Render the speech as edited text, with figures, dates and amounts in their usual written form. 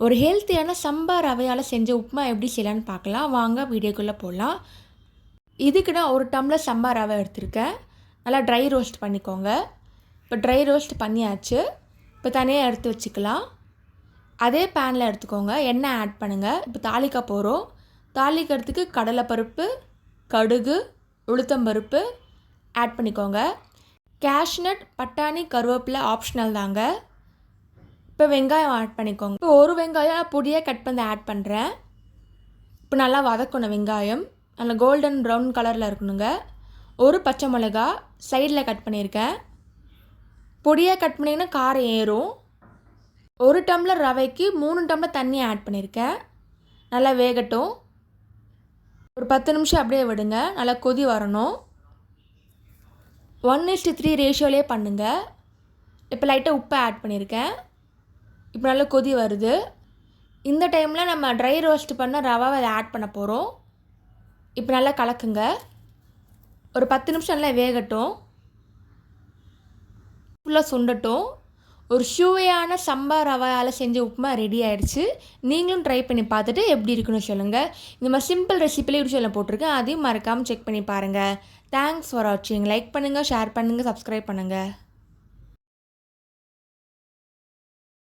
ஒரு ஹெல்த்தியான சம்பா ரவையால் செஞ்ச உப்புமா எப்படி செய்யலான்னு பார்க்கலாம். வாங்க வீடியோக்குள்ளே போகலாம். இதுக்கு நான் ஒரு டம்ளர் சம்பா ரவை எடுத்திருக்கேன். நல்லா ட்ரை ரோஸ்ட் பண்ணிக்கோங்க. இப்போ ட்ரை ரோஸ்ட் பண்ணியாச்சு. இப்போ தனியாக எடுத்து வச்சுக்கலாம். அதே பேனில் எடுத்துக்கோங்க. எண்ணெய் ஆட் பண்ணுங்கள். இப்போ தாளிக்க போகிறோம். தாளிக்கிறதுக்கு கடலைப்பருப்பு, கடுகு, உளுத்தம்பருப்பு ஆட் பண்ணிக்கோங்க. கேஷ்நட், பட்டாணி, கருவேப்பிலை ஆப்ஷனல் தாங்க. இப்போ வெங்காயம் ஆட் பண்ணிக்கோங்க. இப்போ ஒரு வெங்காயம் பொடியாக கட் பண்ணி ஆட் பண்ணுறேன். இப்போ நல்லா வதக்கணும். வெங்காயம் நல்லா கோல்டன் ப்ரௌன் கலரில் இருக்கணுங்க. ஒரு பச்சை மிளகா சைடில் கட் பண்ணியிருக்கேன். பொடியாக கட் பண்ணிங்கன்னா காரம் ஏறும். ஒரு டம்ளர் ரவைக்கு 3 டம்ளர் தண்ணி ஆட் பண்ணியிருக்கேன். நல்லா வேகட்டும். ஒரு 10 நிமிஷம் அப்படியே விடுங்க. நல்லா கொதி வரணும். 1:3 ரேஷியோலே பண்ணுங்கள். இப்போ லைட்டாக உப்பு ஆட் பண்ணியிருக்கேன். இப்போ நல்லா கொதி வருது. இந்த டைமில் நம்ம ட்ரை ரோஸ்ட் பண்ண ரவாவை அதை ஆட் பண்ண போகிறோம். இப்போ நல்லா கலக்குங்க. ஒரு 10 நிமிஷம் நல்லா வேகட்டும். ஃபுல்லாக சுண்டட்டும். ஒரு சுவையான சம்பா ரவையால் செஞ்ச உப்புமா ரெடி ஆகிடுச்சு. நீங்களும் ட்ரை பண்ணி பார்த்துட்டு எப்படி இருக்குன்னு சொல்லுங்கள். இந்த மாதிரி சிம்பிள் ரெசிபியில் வீடியோவில் போட்டிருக்கேன். அதையும் மறக்காமல் செக் பண்ணி பாருங்கள். தேங்க்ஸ் ஃபார் வாட்சிங். லைக் பண்ணுங்கள், ஷேர் பண்ணுங்கள், சப்ஸ்கிரைப் பண்ணுங்கள்.